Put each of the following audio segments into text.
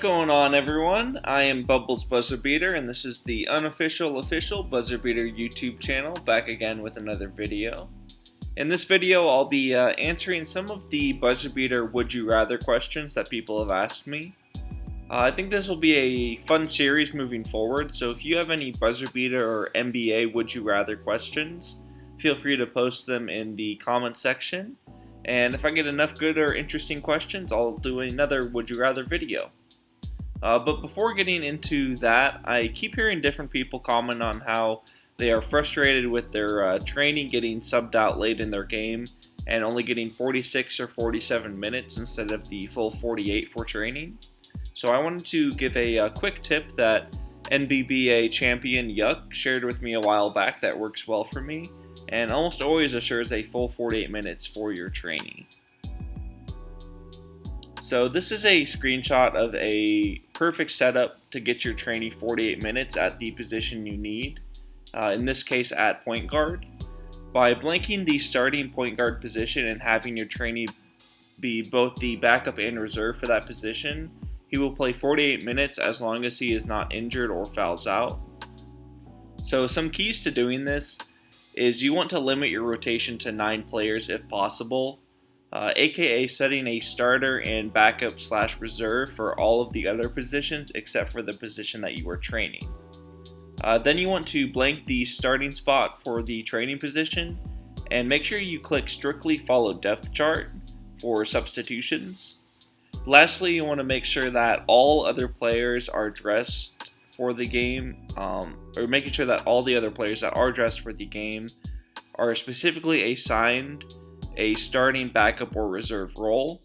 going on, everyone? I am Bubbles BuzzerBeater, and this is the unofficial official BuzzerBeater YouTube channel, back again with another video. In this video, I'll be answering some of the BuzzerBeater Would You Rather questions that people have asked me. I think this will be a fun series moving forward, so if you have any BuzzerBeater or NBA Would You Rather questions, feel free to post them in the comment section. And if I get enough good or interesting questions, I'll do another Would You Rather video. But before getting into that, I keep hearing different people comment on how they are frustrated with their Trainee getting subbed out late in their game and only getting 46 or 47 minutes instead of the full 48 for training. So I wanted to give a quick tip that NBBA champion Yuck shared with me a while back that works well for me and almost always assures a full 48 minutes for your Trainee. So this is a screenshot of a perfect setup to get your Trainee 48 minutes at the position you need, in this case at point guard. By blanking the starting point guard position and having your Trainee be both the backup and reserve for that position, he will play 48 minutes as long as he is not injured or fouls out. So some keys to doing this is you want to limit your rotation to 9 players if possible, aka setting a starter and backup / reserve for all of the other positions except for the position that you are training. Then you want to blank the starting spot for the training position and make sure you click strictly follow depth chart for substitutions. Lastly, you want to make sure that all other players are dressed for the game, or making sure that all the other players that are dressed for the game are specifically assigned a starting, backup, or reserve role.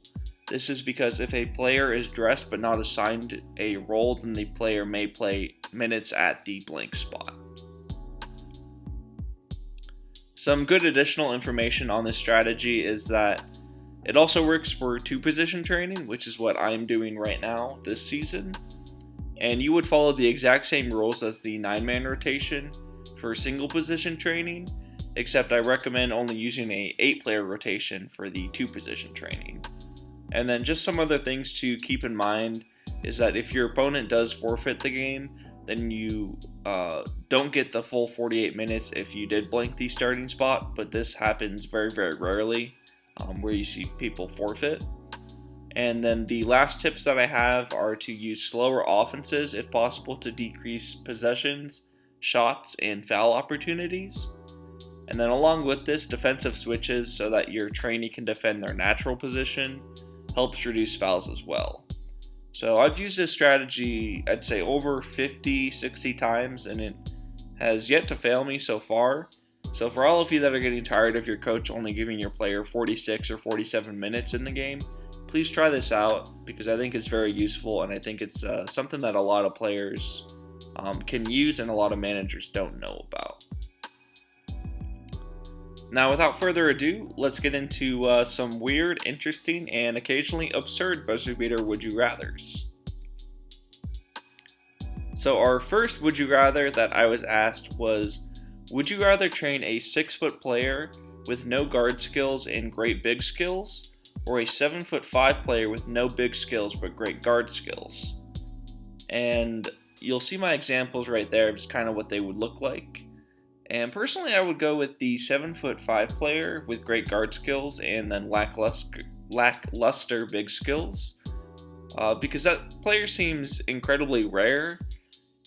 This is because if a player is dressed but not assigned a role, then the player may play minutes at the blank spot. Some good additional information on this strategy is that it also works for 2-position training, which is what I'm doing right now this season. And you would follow the exact same rules as the 9-man rotation for single-position training, except I recommend only using a 8-player rotation for the 2-position training. And then just some other things to keep in mind is that if your opponent does forfeit the game, then you don't get the full 48 minutes if you did blank the starting spot, but this happens very, very rarely where you see people forfeit. And then the last tips that I have are to use slower offenses if possible to decrease possessions, shots, and foul opportunities. And then along with this, defensive switches so that your trainee can defend their natural position helps reduce fouls as well. So I've used this strategy, I'd say over 50, 60 times, and it has yet to fail me so far. So for all of you that are getting tired of your coach only giving your player 46 or 47 minutes in the game, please try this out because I think it's very useful and I think it's something that a lot of players can use and a lot of managers don't know about. Now, without further ado, let's get into some weird, interesting, and occasionally absurd BuzzerBeater Would You Rathers. So our first Would You Rather that I was asked was, would you rather train a 6-foot player with no guard skills and great big skills, or a 7'5" player with no big skills but great guard skills? And you'll see my examples right there of just kind of what they would look like. And personally, I would go with the 7'5" player with great guard skills and then lackluster big skills, because that player seems incredibly rare,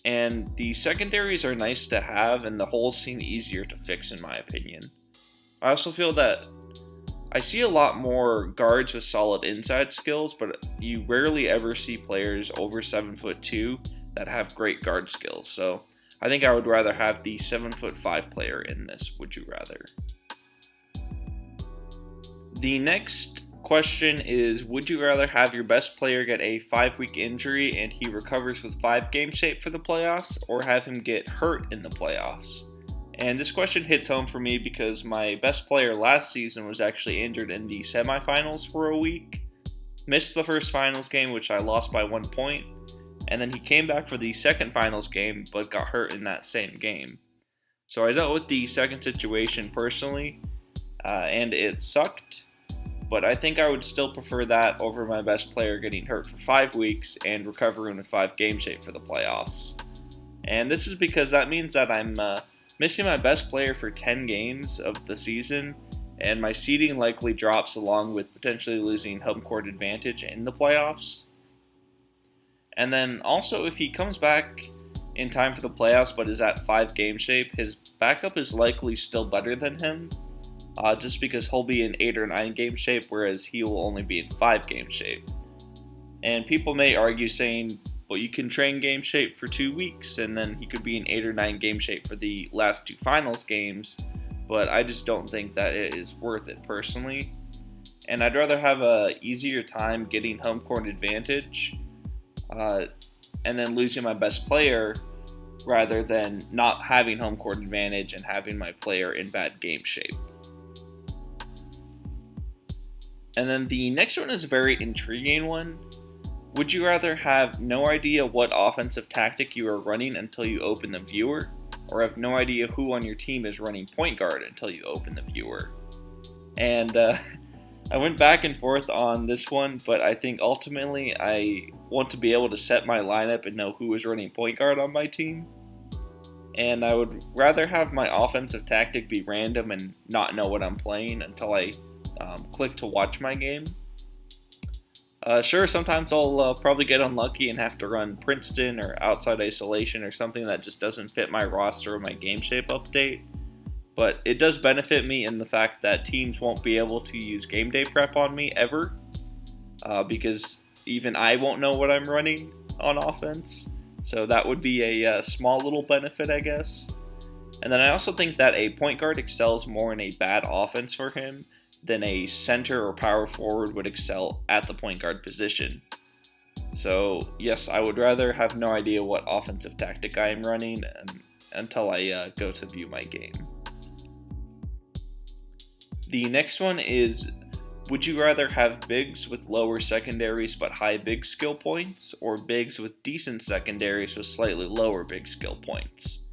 and the secondaries are nice to have, and the holes seem easier to fix in my opinion. I also feel that I see a lot more guards with solid inside skills, but you rarely ever see players over 7'2" that have great guard skills. So I think I would rather have the 7'5" player in this Would You Rather. The next question is, would you rather have your best player get a 5-week injury and he recovers with 5 game shape for the playoffs, or have him get hurt in the playoffs? And this question hits home for me because my best player last season was actually injured in the semifinals for a week, missed the first finals game, which I lost by 1 point, and then he came back for the second finals game but got hurt in that same game. So I dealt with the second situation personally, and it sucked. but I think I would still prefer that over my best player getting hurt for 5 weeks and recovering in 5 game shape for the playoffs. And this is because that means that I'm missing my best player for 10 games of the season, and my seeding likely drops along with potentially losing home court advantage in the playoffs. And then also, if he comes back in time for the playoffs but is at 5 game shape, his backup is likely still better than him, just because he'll be in 8 or 9 game shape, whereas he will only be in 5 game shape. And people may argue saying, well, you can train game shape for 2 weeks, and then he could be in 8 or 9 game shape for the last 2 finals games, but I just don't think that it is worth it personally. And I'd rather have a easier time getting home court advantage, and then losing my best player, rather than not having home court advantage and having my player in bad game shape. And then the next one is a very intriguing one. Would you rather have no idea what offensive tactic you are running until you open the viewer, or have no idea who on your team is running point guard until you open the viewer? And I went back and forth on this one, but I think ultimately I want to be able to set my lineup and know who is running point guard on my team. And I would rather have my offensive tactic be random and not know what I'm playing until I click to watch my game. Sure, sometimes I'll probably get unlucky and have to run Princeton or outside isolation or something that just doesn't fit my roster or my game shape update. But it does benefit me in the fact that teams won't be able to use game day prep on me ever, because even I won't know what I'm running on offense. So that would be a small little benefit, I guess. And then I also think that a point guard excels more in a bad offense for him than a center or power forward would excel at the point guard position. So yes, I would rather have no idea what offensive tactic I am running until I go to view my game. The next one is, would you rather have bigs with lower secondaries but high big skill points, or bigs with decent secondaries with slightly lower big skill points?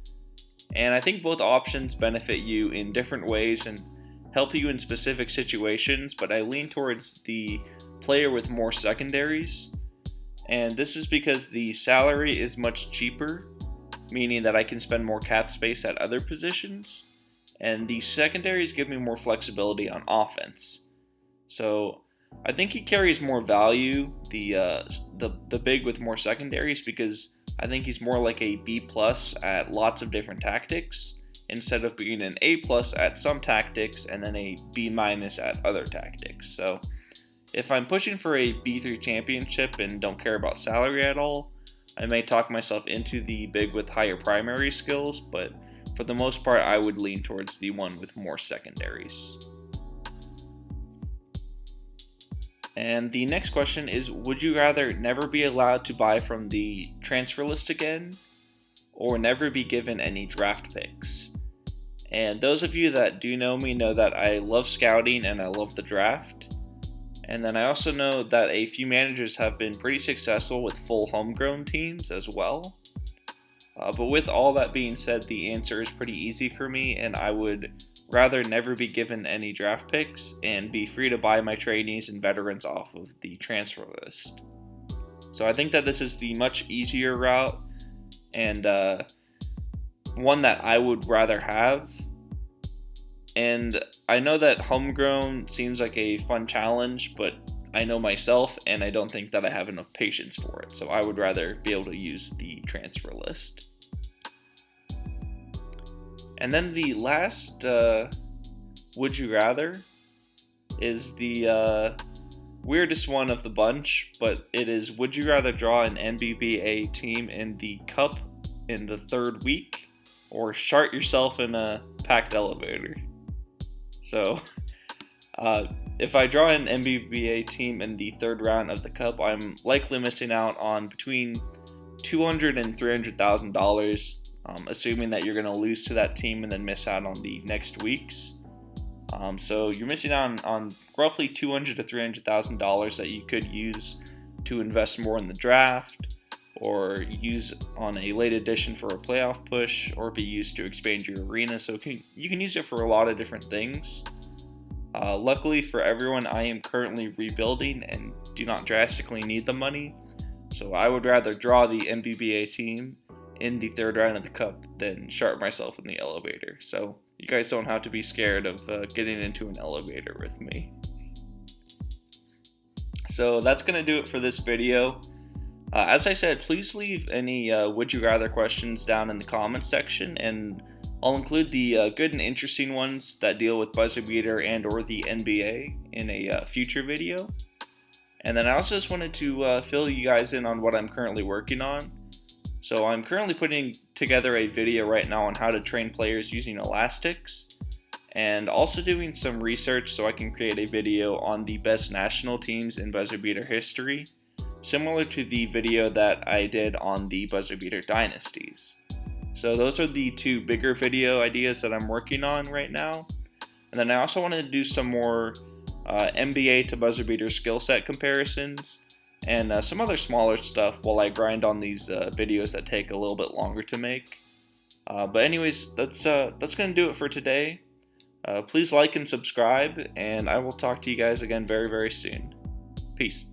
And I think both options benefit you in different ways and help you in specific situations, but I lean towards the player with more secondaries. And this is because the salary is much cheaper, meaning that I can spend more cap space at other positions. And the secondaries give me more flexibility on offense. So I think he carries more value, the big with more secondaries, because I think he's more like a B+ at lots of different tactics, instead of being an A+ at some tactics and then a B- at other tactics. So if I'm pushing for a B3 championship and don't care about salary at all, I may talk myself into the big with higher primary skills, but for the most part, I would lean towards the one with more secondaries. And the next question is, would you rather never be allowed to buy from the transfer list again, or never be given any draft picks? And those of you that do know me know that I love scouting and I love the draft. And then I also know that a few managers have been pretty successful with full homegrown teams as well. But with all that being said, the answer is pretty easy for me, and I would rather never be given any draft picks and be free to buy my trainees and veterans off of the transfer list. So I think that this is the much easier route, and one that I would rather have. And I know that homegrown seems like a fun challenge, but I know myself, and I don't think that I have enough patience for it. So I would rather be able to use the transfer list. And then the last would you rather is the weirdest one of the bunch, but it is, would you rather draw an NBBA team in the cup in the 3rd week, or shart yourself in a packed elevator? So if I draw an NBBA team in the 3rd round of the cup, I'm likely missing out on between $200,000 and $300,000, assuming that you're going to lose to that team and then miss out on the next weeks. So you're missing out on roughly $200,000 to $300,000 that you could use to invest more in the draft, or use on a late edition for a playoff push, or be used to expand your arena. So you can use it for a lot of different things. Luckily for everyone, I am currently rebuilding and do not drastically need the money, so I would rather draw the NBBA team in the third round of the cup than sharp myself in the elevator. So you guys don't have to be scared of getting into an elevator with me. So that's going to do it for this video. As I said, please leave any would you rather questions down in the comments section, and I'll include the good and interesting ones that deal with BuzzerBeater and or the NBA in a future video. And then I also just wanted to fill you guys in on what I'm currently working on. So I'm currently putting together a video right now on how to train players using elastics, and also doing some research so I can create a video on the best national teams in BuzzerBeater history, similar to the video that I did on the BuzzerBeater dynasties. So those are the two bigger video ideas that I'm working on right now. And then I also wanted to do some more NBA to BuzzerBeater skill set comparisons, and some other smaller stuff while I grind on these videos that take a little bit longer to make. But anyways, that's going to do it for today. Please like and subscribe, and I will talk to you guys again very, very soon. Peace.